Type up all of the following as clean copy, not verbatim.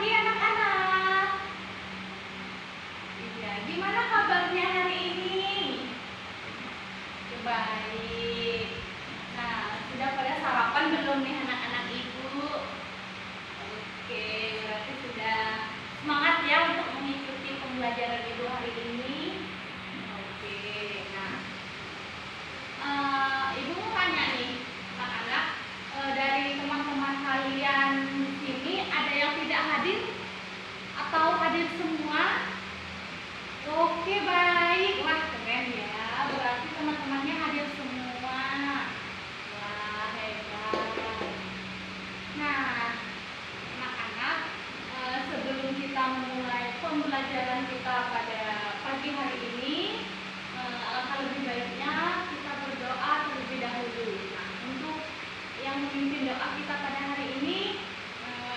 pagi anak-anak. Iya, gimana kabarnya hari ini? Baik. Nah, sudah pada sarapan belum nih anak-anak ibu? Oke, berarti sudah semangat ya untuk mengikuti pembelajaran ibu hari ini. Oke, nah, ibu mau tanya nih, anak-anak, dari teman-teman kalian di sini ada yang tidak hadir atau hadir semua? Oke, baik. Wah, keren ya. Berarti teman-temannya hadir semua. Wah, hebat. Nah, anak-anak, sebelum kita memulai pembelajaran kita pada pagi hari ini, alangkah lebih baiknya kita berdoa terlebih dahulu. Nah, untuk yang memimpin doa kita pada hari ini,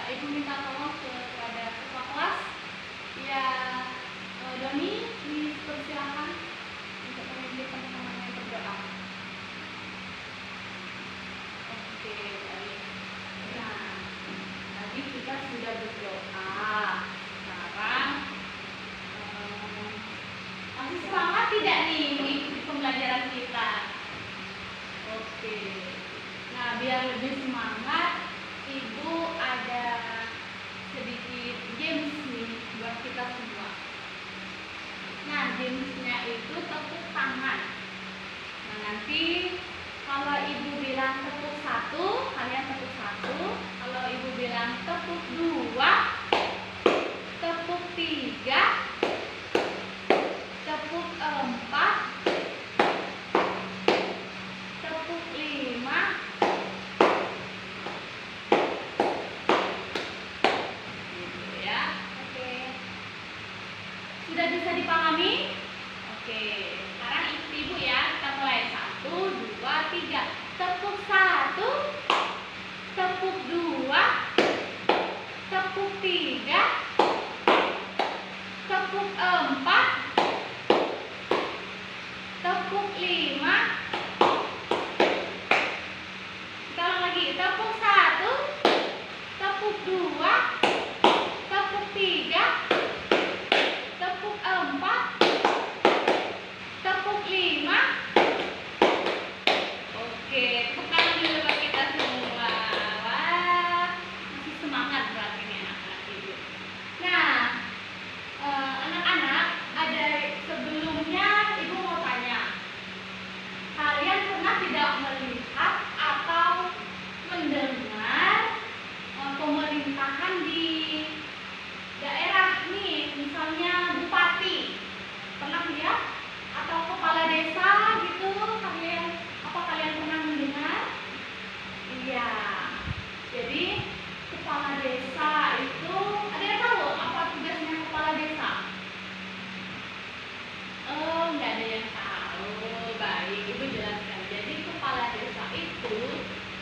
ibu minta tolong kepada ketua kelas. Ya, Doni, dipersilakan untuk memimpin teman-teman yang berdoa. Oke, baik. Nah, tadi kita sudah berdoa. Sekarang masih semangat tidak nih mengikuti pembelajaran kita? Oke. Nah, biar lebih semangat, ibu ada sedikit games nih buat kita semua. Nah, gamesnya itu tepuk tangan. Nah, nanti kalau ibu bilang tepuk 1, kalian tepuk 1. Kalau ibu bilang tepuk 2, tepuk 3, tepuk 4, tepuk 5, gitu ya. Oke. Sudah bisa dipahami? Oke. Sekarang ikuti ibu ya. Kita mulai 1, 2, 3. Tepuk 1, tepuk 2, tepuk 3, tepuk 4, tepuk 5. Sekarang lagi tepuk 1, tepuk 2, tepuk 3, tepuk 4, tepuk 5. Oke, tepuk tangan dulu buat kita semua. Wah, masih semangat berarti nih anak-anak ibu. Nah, anak-anak, ada sebelumnya ibu mau tanya, kalian pernah tidak melihat atau mendengar pemerintahan di daerah nih, misalnya bupati, pernah lihat? Atau kepala desa gitu, apa kalian pernah mendengar? Iya. Jadi kepala desa itu, ada yang tahu apa tugasnya kepala desa? Oh, nggak ada yang tahu. Baik, ibu jelaskan. Jadi kepala desa itu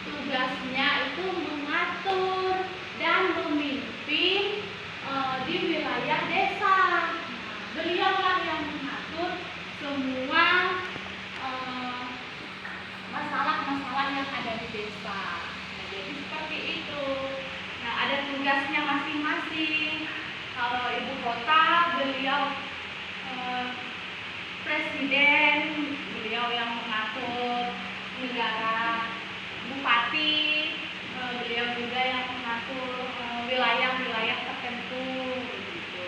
tugasnya itu mengatur dan memimpin di wilayah desa. Beliaulah yang mengatur semua masalah-masalah yang ada di desa. Nah, jadi seperti itu. Nah, ada tugasnya masing-masing. Kalau ibu kota, beliau presiden, beliau yang mengatur negara. Bupati, beliau juga yang mengatur wilayah-wilayah tertentu. Begitu.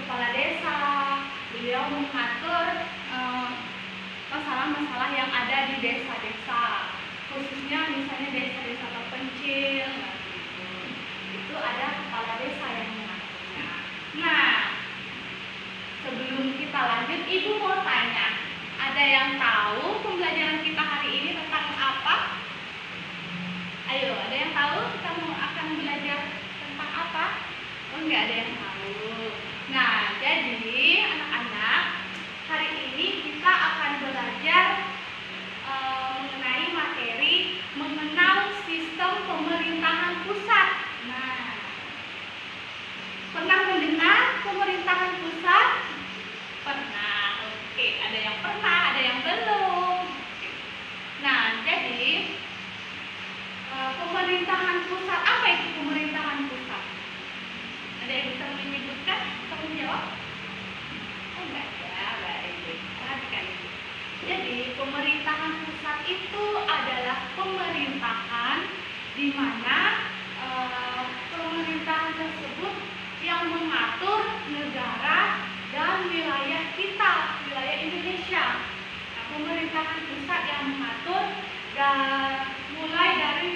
Kepala desa, beliau mengatur masalah-masalah yang ada di desa-desa, khususnya misalnya desa-desa terpencil. Gitu. Itu ada kepala desa yang mengaturnya. Nah, sebelum kita lanjut, ibu mau tanya, ada yang tahu pembelajaran kita hari ini tentang apa? Ayo, ada yang tahu kita akan belajar tentang apa? Oh, nggak ada yang tahu. Nah, jadi anak-anak, hari ini kita akan belajar mengenai materi mengenal sistem pemerintahan pusat. Nah, pernah mendengar pemerintahan pusat? Pernah. Oke, ada yang pernah, ada yang belum. pemerintahan di mana pemerintahan tersebut yang mengatur negara dan wilayah kita, wilayah Indonesia. Nah, pemerintahan pusat yang mengatur mulai dari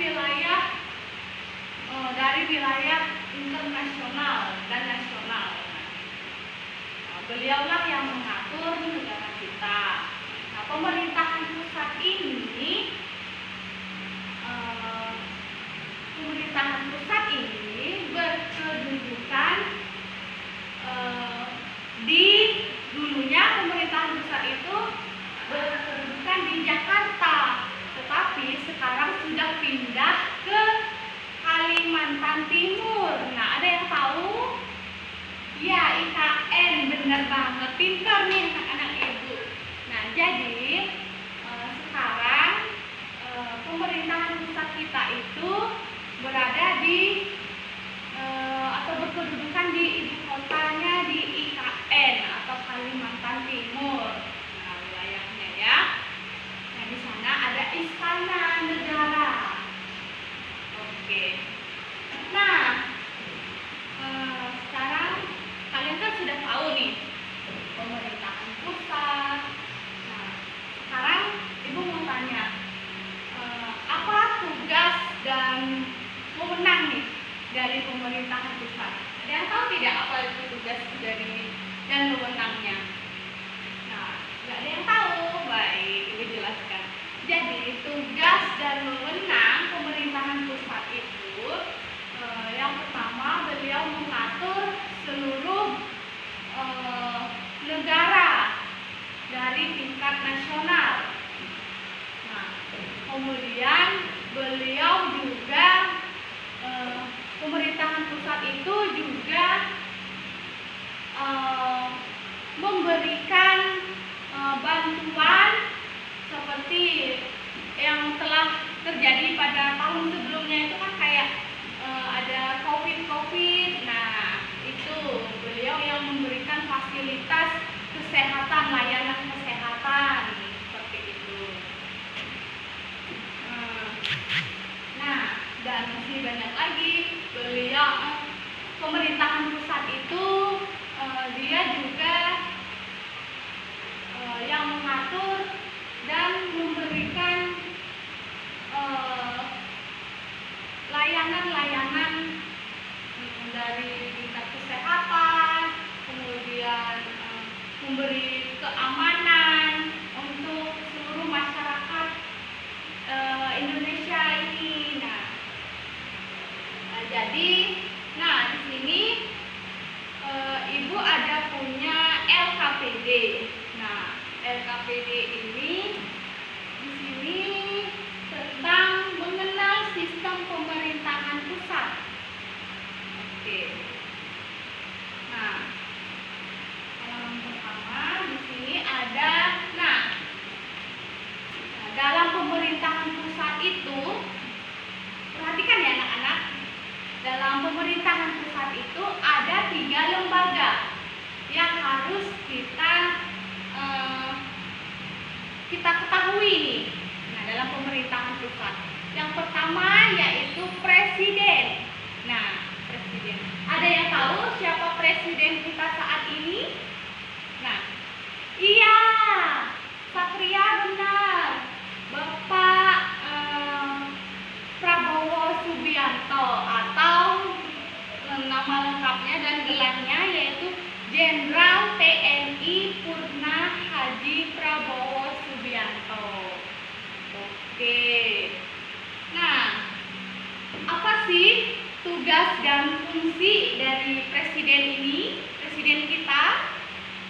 wilayah internasional dan nasional. Nah, beliaulah yang mengatur negara kita. Nah, pemerintahan pusat ini berkedudukan dulunya pemerintahan pusat itu berkedudukan di Jakarta, tetapi sekarang sudah pindah ke Kalimantan Timur. Nah, ada yang tahu? Ya, IKN, benar banget, pintar nih anak-anak ibu. Nah, jadi sekarang pemerintahan pusat kita itu berada di atau berkedudukan di ibu kotanya di IKN atau Kalimantan Timur. Nah, wilayahnya ya. Nah, di sana ada Istana Negara. Oke. Nah, sekarang kalian kan sudah tahu nih pemerintahan pusat. Nah, sekarang ibu mau tanya, apa tugas dan wewenang nih dari pemerintahan pusat? Ada yang tahu tidak apa itu tugas dan wewenangnya? Nah, nggak ada yang tahu. Baik, ibu jelaskan. Jadi tugas dan wewenang pemerintahan pusat itu yang pertama, beliau mengatur seluruh negara dari tingkat nasional. Nah, kemudian beliau juga pemerintahan pusat itu juga memberikan bantuan seperti yang telah terjadi pada tahun sebelumnya itu kan kayak ada COVID. Nah, itu beliau yang memberikan fasilitas kesehatan, layanan kesehatan seperti itu. Nah, dan masih banyak lagi. Beliau pemerintahan pusat itu dia juga yang mengatur dan memberikan layanan-layanan dari tingkat kesehatan, kemudian memberi keamanan untuk seluruh masyarakat Indonesia ini. Jadi di sini ibu ada punya LKPD. Nah, LKPD ini di sini tentang mengenal sistem pemerintahan pusat. Oke. Nah, halaman pertama di sini ada. Dalam pemerintahan pusat itu, perhatikan ya anak-anak. Dalam pemerintahan pusat itu ada 3 lembaga yang harus kita ketahui nih. Nah, dalam pemerintahan pusat, yang pertama yaitu presiden. Nah, presiden. Ada yang tahu siapa presiden kita saat ini? Nah, iya, Satria benar. Bapak Prabowo Subianto, atau nama lengkapnya dan gelarnya yaitu Jenderal TNI Purna Haji Prabowo Subianto. Oke. Nah, apa sih tugas dan fungsi dari presiden ini, presiden kita?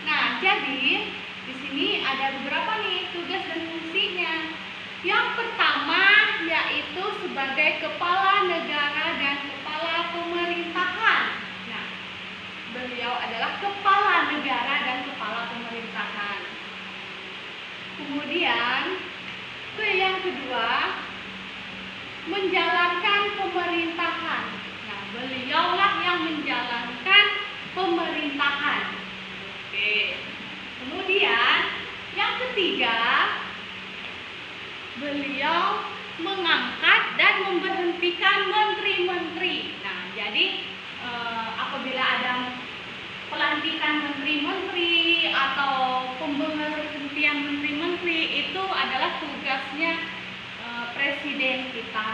Nah, jadi di sini ada beberapa nih tugas dan fungsinya. Yang pertama yaitu sebagai kepala negara dan kepala pemerintahan. Nah, beliau adalah kepala negara dan kepala pemerintahan. Kemudian itu yang kedua, menjalankan pemerintahan. Nah, beliaulah yang menjalankan pemerintahan. Oke. Kemudian yang ketiga, beliau mengangkat dan memberhentikan menteri-menteri. Nah, jadi apabila ada pelantikan menteri-menteri atau pemberhentian menteri-menteri, itu adalah tugasnya presiden kita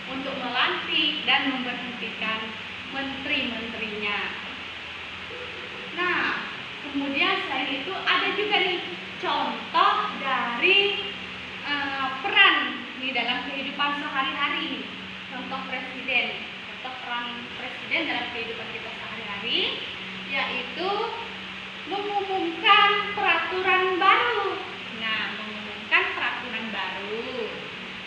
untuk melantik dan memberhentikan menteri-menterinya. Nah, kemudian selain itu ada juga nih contoh dari peran di dalam kehidupan sehari-hari. Contoh peran presiden dalam kehidupan kita sehari-hari, yaitu mengumumkan peraturan baru. Nah, mengumumkan peraturan baru.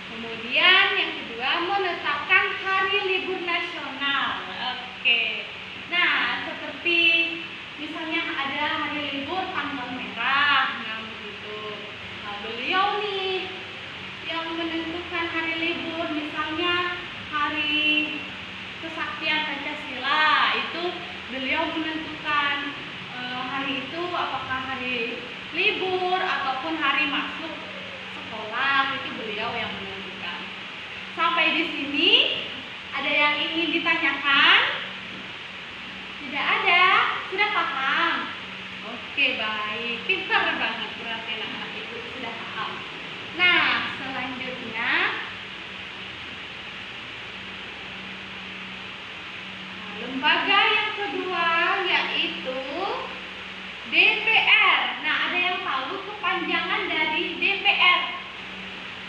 Kemudian yang kedua, menetapkan hari libur nasional. Oke. Nah, seperti misalnya ada hari libur tanggal merah. Nah, begitu. Nah, beliau nih yang menentukan hari libur, misalnya hari kesaktian Pancasila, itu beliau menentukan hari itu apakah hari libur ataupun hari masuk sekolah, itu beliau yang menentukan. Sampai di sini ada yang ingin ditanyakan? Tidak ada? Sudah paham? Oke, baik. Pintar banget berarti anak-anak ibu sudah paham. Nah, selanjutnya lembaga yang kedua yaitu DPR. Nah, ada yang tahu kepanjangan dari DPR?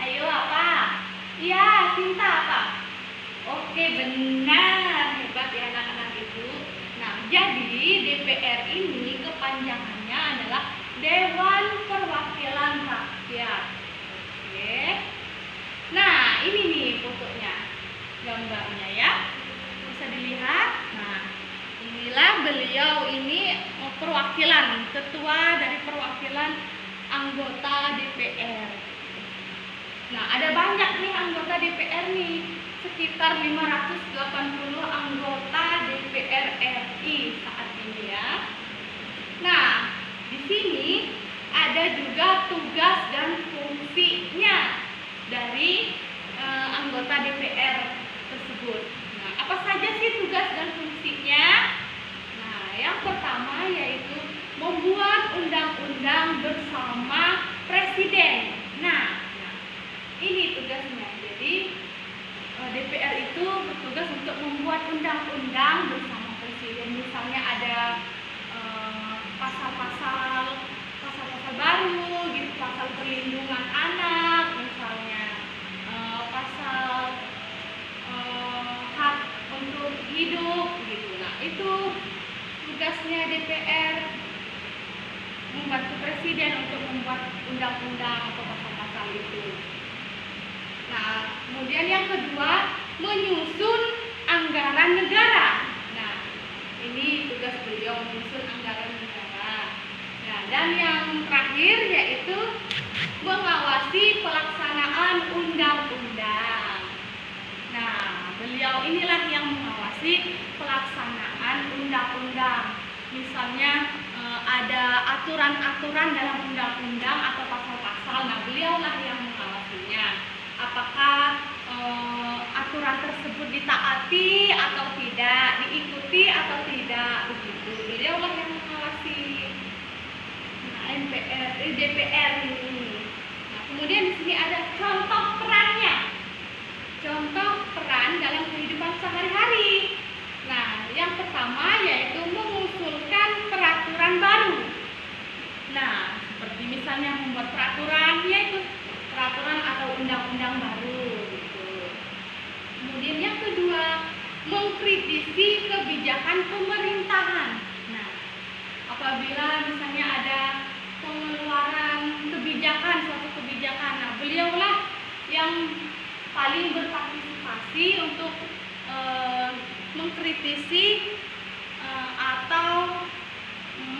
Ayo, apa? Iya, Sinta apa? Oke, benar. Hebat ya anak-anak ibu. Nah, jadi DPR ini kepanjangannya adalah Dewan Perwakilan Rakyat. Oke. Nah, ini nih fotonya, gambarnya ya. Bisa dilihat. Nah, inilah beliau ini perwakilan, ketua dari perwakilan anggota DPR. Nah, ada banyak nih anggota DPR nih, sekitar 580 anggota DPR RI saat ini ya. Nah, di sini ada juga tugas dan fungsinya dari anggota DPR tersebut. Nah, apa saja sih tugas dan fungsinya? Nah, yang pertama yaitu membuat undang-undang bersama presiden. Nah, ini tugasnya. Jadi DPR itu bertugas untuk membuat undang-undang bersama presiden. Misalnya ada pasal-pasal baru, gitu, pasal perlindungan anak, misalnya pasal hak untuk hidup, gitu. Nah, itu tugasnya DPR, membantu presiden untuk membuat undang-undang atau pasal-pasal itu. Nah, kemudian yang kedua, menyusun anggaran negara. Nah, ini tugas beliau, menyusun anggaran negara. Nah, dan yang terakhir yaitu mengawasi pelaksanaan undang-undang. Nah, beliau inilah yang mengawasi pelaksanaan undang-undang. Misalnya ada aturan-aturan dalam undang-undang atau pasal-pasal. Nah, beliaulah yang mengawasinya. Apakah aturan tersebut ditaati atau tidak, diikuti atau tidak, begitu. Beliaulah yang mengawasi. Nah, DPR ini. Nah, kemudian di sini ada contoh perannya. Contoh peran dalam kehidupan sehari-hari. Nah, yang pertama yaitu mengusulkan peraturan baru. Nah, seperti misalnya membuat peraturan, yaitu peraturan atau undang-undang baru, gitu. Kemudian yang kedua, mengkritisi kebijakan pemerintahan. Nah, apabila misalnya ada pengeluaran kebijakan, suatu kebijakan, nah beliaulah yang paling berpartisipasi untuk mengkritisi atau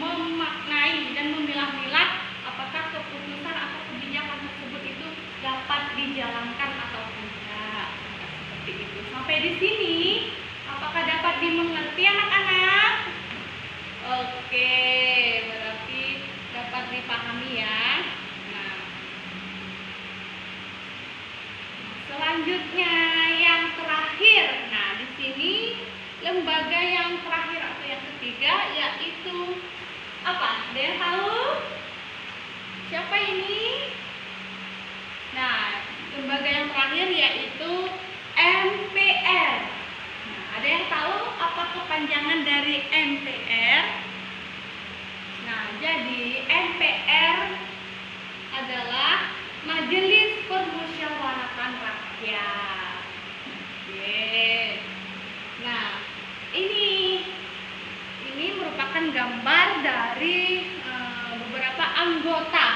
memaknai dan memilah-milah apakah keputusan atau kebijakan tersebut itu dapat dijalankan atau tidak. Seperti itu. Sampai di sini, apakah dapat dimengerti anak-anak? Oke, berarti dapat dipahami ya. Nah, selanjutnya yang terakhir. Nah, di sini lembaga yang terakhir atau yang ketiga yaitu apa? Ada yang tahu? Siapa ini? Nah, lembaga yang terakhir yaitu MPR. Nah, ada yang tahu apa kepanjangan dari MPR? Nah, jadi MPR adalah Majelis Permusyawaratan Rakyat. Oke. Nah, ini merupakan gambar dari beberapa anggota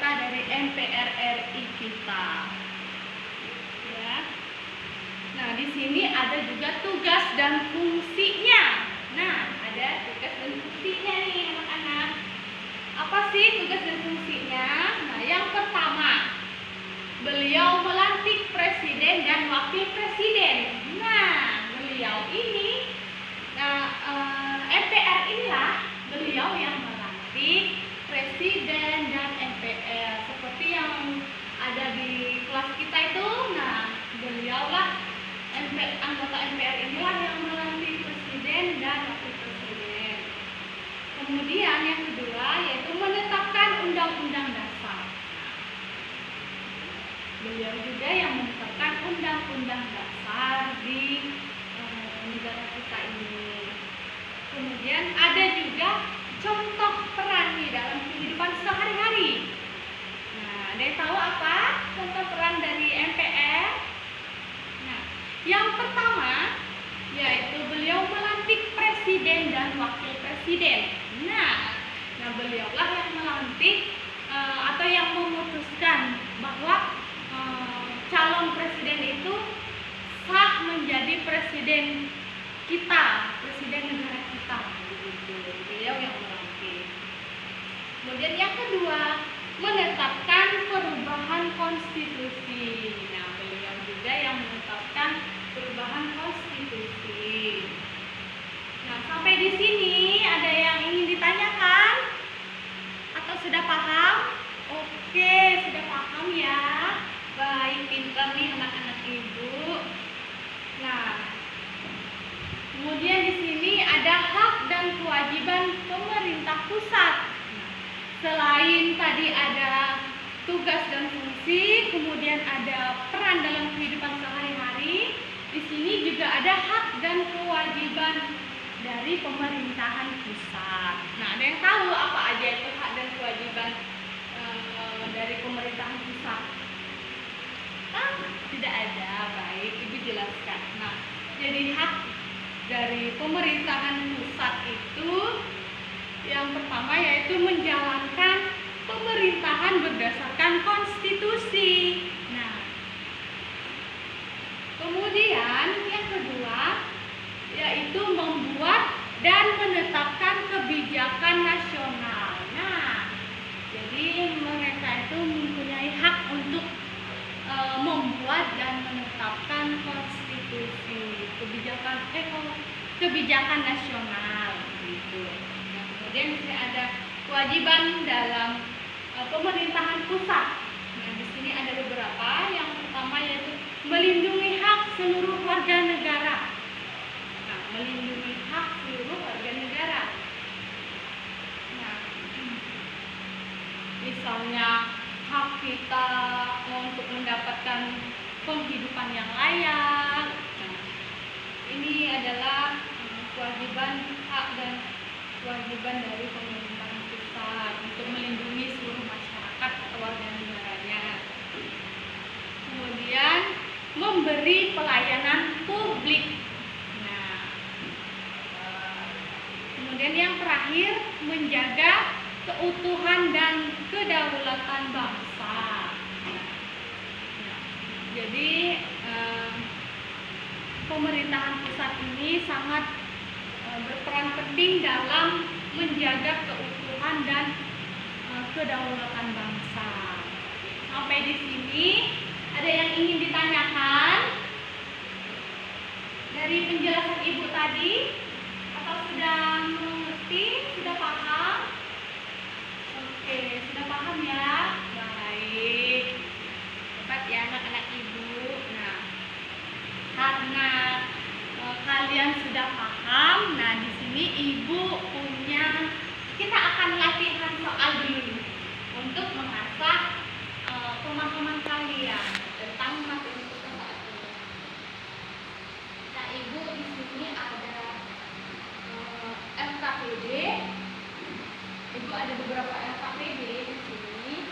dari MPR RI kita. Ya. Nah, di sini ada juga tugas dan fungsinya. Nah, ada tugas dan fungsinya nih anak-anak. Apa sih tugas dan fungsinya? Nah, yang pertama, beliau melantik presiden dan wakil presiden. Nah, beliau ini, MPR inilah beliau yang melantik presiden dan MPR. Seperti yang ada di kelas kita itu, nah beliaulah anggota MPR inilah yang melantik presiden dan wakil presiden. Kemudian yang kedua yaitu menetapkan undang-undang dasar. Beliau juga yang menetapkan undang-undang dasar di negara kita ini. Kemudian ada juga contoh peran di dalam kehidupan sehari-hari. Nah, ada yang tahu apa contoh peran dari MPR? Nah, yang pertama yaitu beliau melantik presiden dan wakil presiden. Nah, beliaulah yang melantik atau yang memutuskan bahwa calon presiden itu sah menjadi presiden kita, presiden negara kita. Beliau yang melantik. Kemudian yang kedua, menetapkan perubahan konstitusi. Nah, beliau juga yang menetapkan perubahan konstitusi. Nah, sampai di sini ada yang ingin ditanyakan? Atau sudah paham? Oke, sudah paham ya. Baik, pintar nih anak-anak ibu. Nah, kemudian di sini ada hak dan kewajiban pemerintah pusat. Selain tadi ada tugas dan fungsi, kemudian ada peran dalam kehidupan sehari-hari, di sini juga ada hak dan kewajiban dari pemerintahan pusat. Nah, ada yang tahu apa aja itu hak dan kewajiban dari pemerintahan pusat? Tidak ada. Baik, Ibu jelaskan. Nah, jadi hak dari pemerintahan pusat itu yang pertama yaitu menjalankan pemerintahan berdasarkan konstitusi. Nah, kemudian yang kedua yaitu membuat dan menetapkan kebijakan nasional. Nah, jadi mereka itu mempunyai hak untuk membuat dan menetapkan konstitusi, kebijakan nasional gitu. Nah, kemudian ada kewajiban dalam pemerintahan pusat. Nah, di sini ada beberapa. Yang pertama yaitu melindungi hak seluruh warga negara. Nah, melindungi hak seluruh warga negara. Nah, misalnya hak kita untuk mendapatkan penghidupan yang layak. Nah, ini adalah kewajiban hak dan kewajiban dari pemerintahan pusat untuk melindungi seluruh masyarakat atau warga negaranya. Kemudian memberi pelayanan publik. Nah, kemudian yang terakhir menjaga keutuhan dan kedaulatan bangsa. Jadi pemerintahan pusat ini sangat berperan penting dalam menjaga keutuhan dan kedaulatan bangsa. Sampai di sini ada yang ingin ditanyakan dari penjelasan Ibu tadi? Atau sudah mengerti? Sudah paham? Oke, sudah paham ya? Baik. Hebat ya anak-anak Ibu. Ibu punya, kita akan latihan soal dulu untuk mengasah pemahaman kalian tentang materi kita saat ini. Nah, Ibu di sini ada LKPD. Ibu ada beberapa LKPD di sini.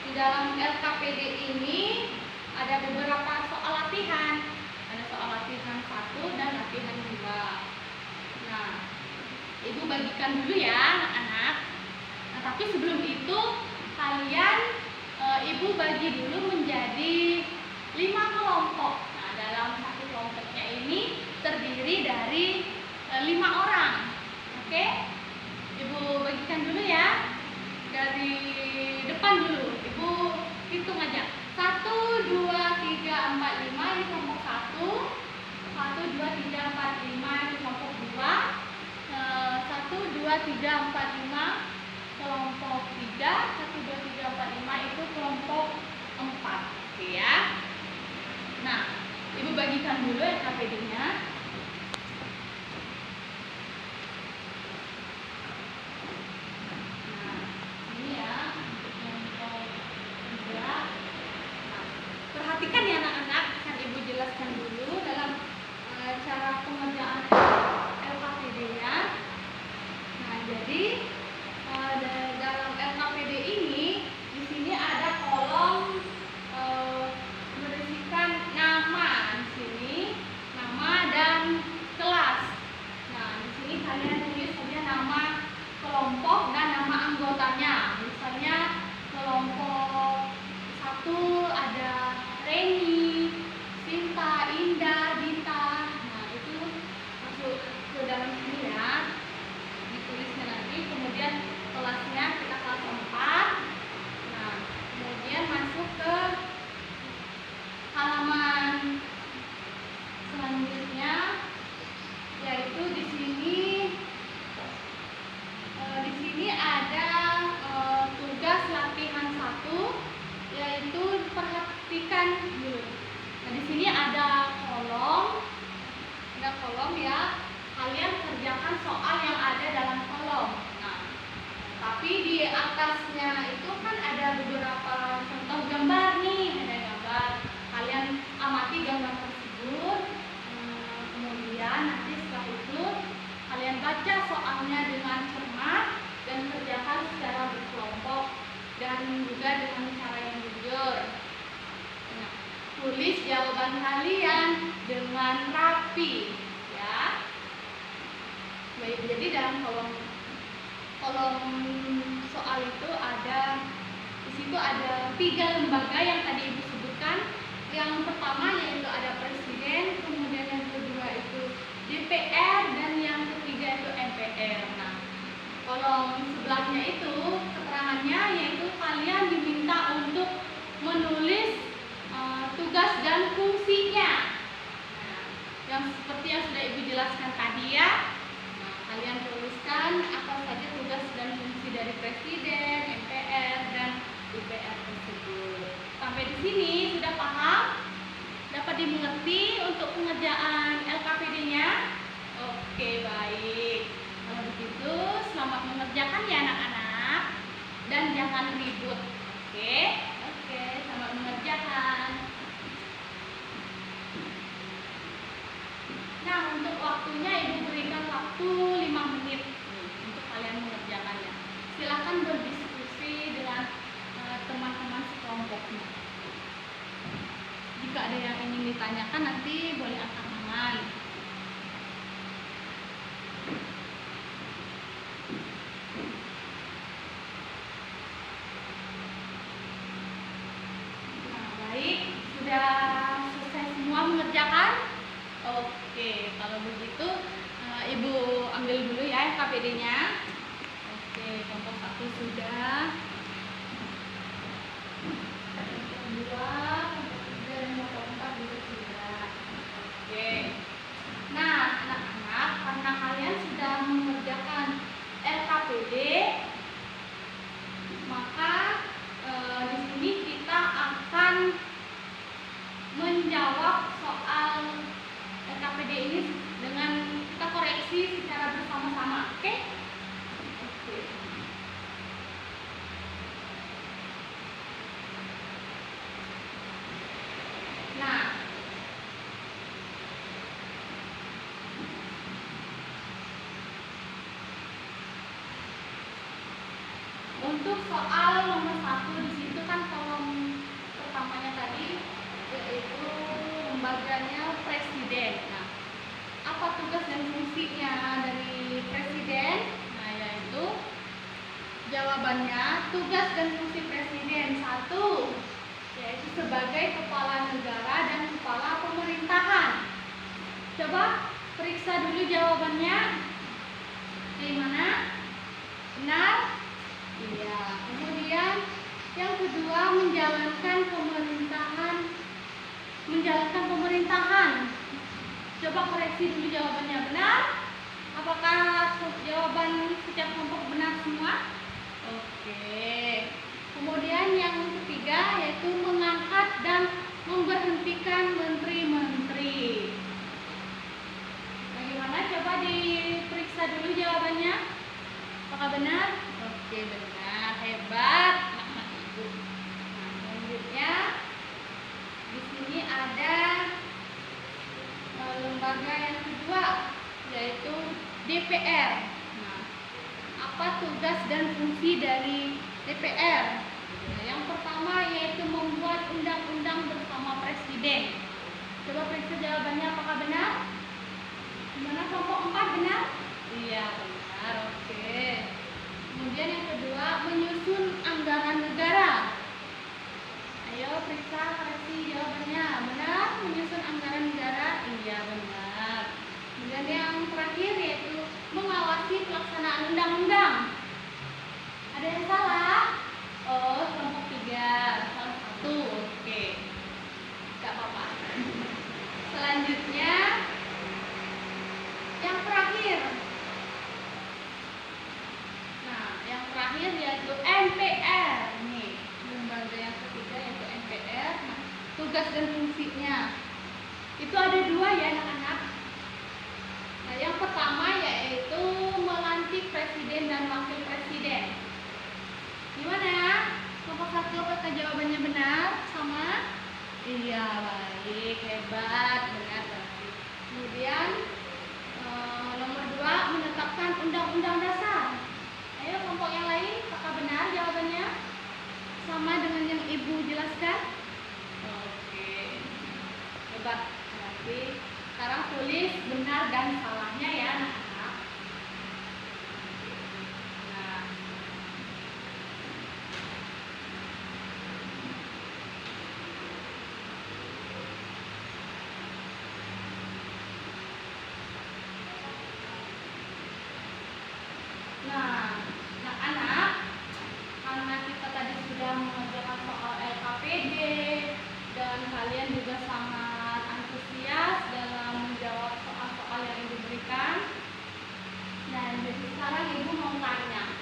Di dalam LKPD ini ada beberapa soal latihan. Ada soal latihan 1 dan latihan 2. Nah, Ibu bagikan dulu ya anak-anak. Nah, tapi sebelum itu kalian Ibu bagi dulu menjadi 5 kelompok. Nah, dalam satu kelompoknya ini terdiri dari 5 orang. Oke? Ibu bagikan dulu ya. Dari depan dulu. Ibu hitung aja. 1, 2, 3, 4, 5 ini kelompok 1. 1, 2, 3, 4, 5 ini kelompok 2. 1, 2, 3, 4, 5 kelompok 3. 1, 2, 3, 4, 5 itu kelompok 4. Oke ya. Nah, Ibu bagikan dulu LKPD-nya. Nah, ini ya untuk kelompok 3. Nah, perhatikan ya anak-anak, akan Ibu jelaskan dulu dalam cara pengerjaan LKPD-nya. Nah, jadi dalam LKPD ini di sini ada kolom berisikan nama di sini, nama dan kelas. Nah, di sini kalian tulis saja nama kelompok dan nama anggotanya. Misalnya kelompok 1 ada Reni, Sinta, Indah, Dita. Nah, itu masuk ke dalam sini ya. Ditulisnya nanti, kemudian kelasnya kita kelas 4. Nah, kemudian masuk ke halaman selanjutnya, yaitu di sini ada tugas latihan 1, yaitu perhatikan dulu. Nah, di sini ada kolom ya. Kalian kerjakan soal yang ada dalam kolom. Nah, tapi di atasnya itu kan ada beberapa contoh gambar nih, ada gambar. Kalian amati gambar tersebut. Kemudian nanti setelah itu kalian baca soalnya dengan cermat dan kerjakan secara berkelompok dan juga dengan cara yang jujur. Nah, tulis jawaban kalian dengan rapi ya. Baik, jadi dalam kolom soal itu di situ ada 3 lembaga yang tadi Ibu sebutkan. Yang pertama yaitu ada Presiden, kemudian yang kedua itu DPR, dan yang ketiga itu MPR. Nah, kolom sebelahnya itu keterangannya yaitu kalian diminta untuk menulis tugas dan fungsinya. Nah, yang seperti yang sudah Ibu jelaskan tadi ya. Nah, kalian tuliskan apa saja tugas dan fungsi dari Presiden, MPR, dan DPR tersebut. Sampai di sini sudah paham? Dapat dimengerti untuk pengerjaan LKPD-nya? Oke, baik. Kalau begitu, selamat mengerjakan ya anak-anak. Dan jangan ribut. Oke, selamat mengerjakan. Nah, untuk waktunya Ibu berikan waktu 5 menit untuk kalian mengerjakannya. Silakan berdiskusi dengan teman-teman sekelompoknya. Jika ada yang ingin ditanyakan nanti boleh angkat tangan. Nah, baik, sudah selesai semua mengerjakan? Oke, kalau begitu Ibu ambil dulu ya KPD-nya. Oke, kelompok 1 sudah. Kelompok 2, kelompok 3, dan kelompok 4 juga sudah. Oke. Nah, anak-anak, karena kalian sudah mengerjakan LKPD, maka di sini kita akan menjawab soal LKPD ini dengan kita dari presiden, nah yaitu jawabannya tugas dan fungsi presiden. 1, yaitu sebagai kepala negara dan kepala pemerintahan. Coba periksa dulu jawabannya. Di mana? Benar? Iya. Kemudian yang kedua, menjalankan pemerintahan. Coba koreksi dulu jawabannya. Benar? Apakah jawaban setiap kelompok benar semua? Oke. Kemudian yang ketiga yaitu mengangkat dan memberhentikan menteri-menteri. Bagaimana? Coba diperiksa dulu jawabannya. Apakah benar? Oke, benar. Hebat anak Ibu. Nah, selanjutnya di sini ada lembaga yang kedua yaitu DPR. Nah, apa tugas dan fungsi dari DPR? Nah, yang pertama yaitu membuat undang-undang bersama presiden. Coba periksa jawabannya apakah benar? Gimana, kelompok 4 benar? Iya, benar. Oke. Kemudian yang kedua, menyusun anggaran negara. Ayo periksa koreksi jawabannya. Benar menyusun anggaran negara? Iya, benar. Kemudian yang terakhir yaitu mengawasi pelaksanaan undang-undang. Ada yang salah? Oh, kelompok 3. Salah 1. Oke. Gak apa-apa. Selanjutnya yang terakhir. Nah, yang terakhir yaitu MPR. Nih, lembaga yang ketiga yaitu MPR. Nah, tugas dan fungsinya itu ada 2 ya anak-anak. Nah, yang pertama yaitu melantik presiden dan wakil presiden. Gimana? Kelompok 1 apakah jawabannya benar? Sama? Iya, baik, hebat, benar berarti. Kemudian nomor 2, menetapkan undang-undang dasar. Ayo kelompok yang lain, apakah benar jawabannya? Sama dengan yang Ibu jelaskan? Oke, hebat. Berarti sekarang tulis benar dan salahnya ya anak-anak. Nah, anak-anak, karena kita tadi sudah mengerjakan soal LKPD dan kalian juga sangat antusias dalam menjawab soal-soal yang Ibu berikan. Dan jadi sekarang Ibu mau tanya,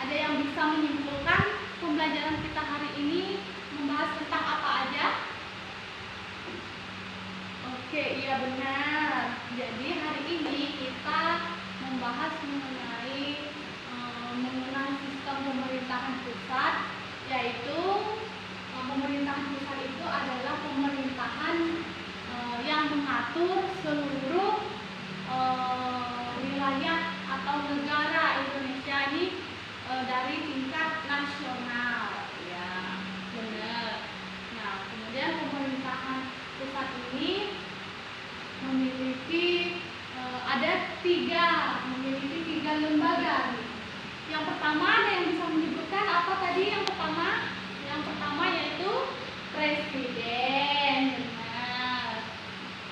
ada yang bisa menyimpulkan pembelajaran kita hari ini membahas tentang apa aja? Oke, iya benar. Jadi hari ini kita membahas mengenai sistem pemerintahan pusat, yaitu pemerintahan pusat itu adalah pemerintahan yang mengatur seluruh wilayah atau negara Indonesia ini dari tingkat nasional, ya benar. Nah, kemudian pemerintahan pusat ini memiliki memiliki tiga lembaga. Yang pertama, ada yang bisa menyebutkan apa tadi? Yang pertama yaitu presiden, benar.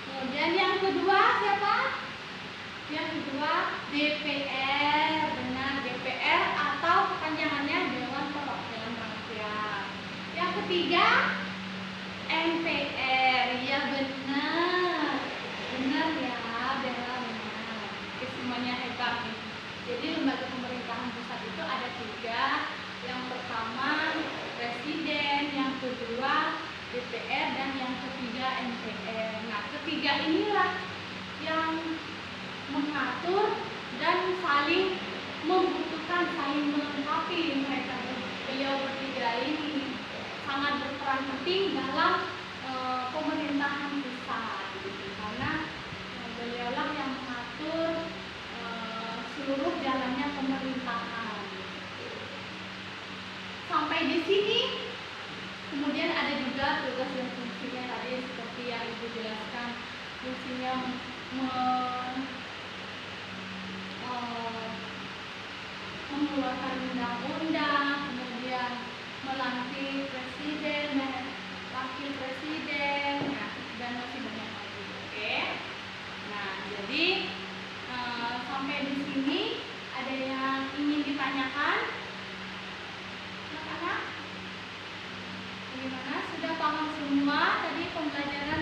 Kemudian yang kedua siapa? Yang kedua DPR, benar, DPR atau kepanjangannya Dewan Perwakilan Rakyat. Yang ketiga MPR, ya benar, benar ya, benar. Oke, semuanya hebat nih. Jadi lembaga pemerintahan pusat itu ada 3. Yang pertama presiden, yang kedua DPR, dan yang ketiga MPR. Nah, ketiga inilah yang mengatur dan saling membutuhkan, saling melengkapi mereka. Beliau bertiga ini sangat berperan penting dalam pemerintahan pusat, karena beliaulah yang mengatur seluruh jalannya pemerintahan. Sampai di sini. Kemudian ada juga tugas dan fungsinya tadi seperti yang Ibu jelaskan. Fungsinya mengeluarkan undang-undang, kemudian melantik presiden dan wakil presiden, ya, dan masih banyak lagi. Oke. Nah, jadi sampai di sini ada yang ingin ditanyakan, anak-anak? Bagaimana? Sudah paham semua tadi pembelajaran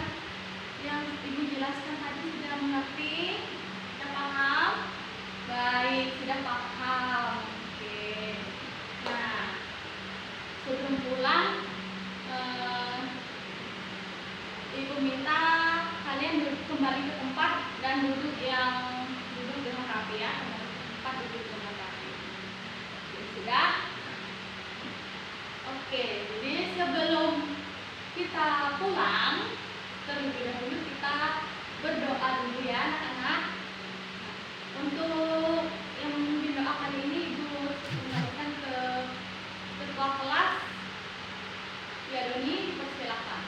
yang Ibu jelaskan tadi, sudah mengerti? Sudah paham? Baik, sudah paham. Oke. Nah, sebelum pulang, Ibu minta kalian kembali ke tempat dan duduk dengan rapi ya. Kembali ke tempat, duduk dengan rapi. Oke, sudah? Oke, jadi sebelum kita pulang, terlebih dahulu kita berdoa dulu ya anak-anak. Untuk yang memimpin doa kali ini Ibu kembalikan ke ketua kelas, ya Doni, persilakan.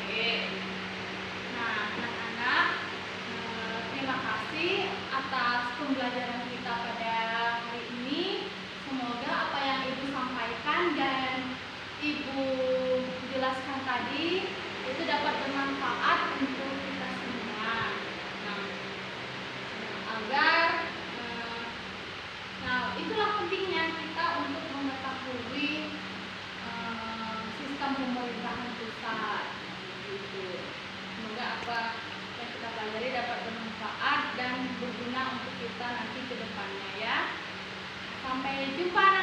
Oke. Nah anak-anak, terima kasih atas pembelajaran kita pada hari ini. Semoga apa yang Ibu sampaikan dan Ibu jelaskan tadi itu dapat bermanfaat untuk kita semua. Nah, itulah pentingnya kita untuk mengetahui sistem pemerintahan pusat. Gitu. Semoga apa yang kita pelajari dapat bermanfaat dan berguna untuk kita nanti ke depannya ya. Sampai jumpa.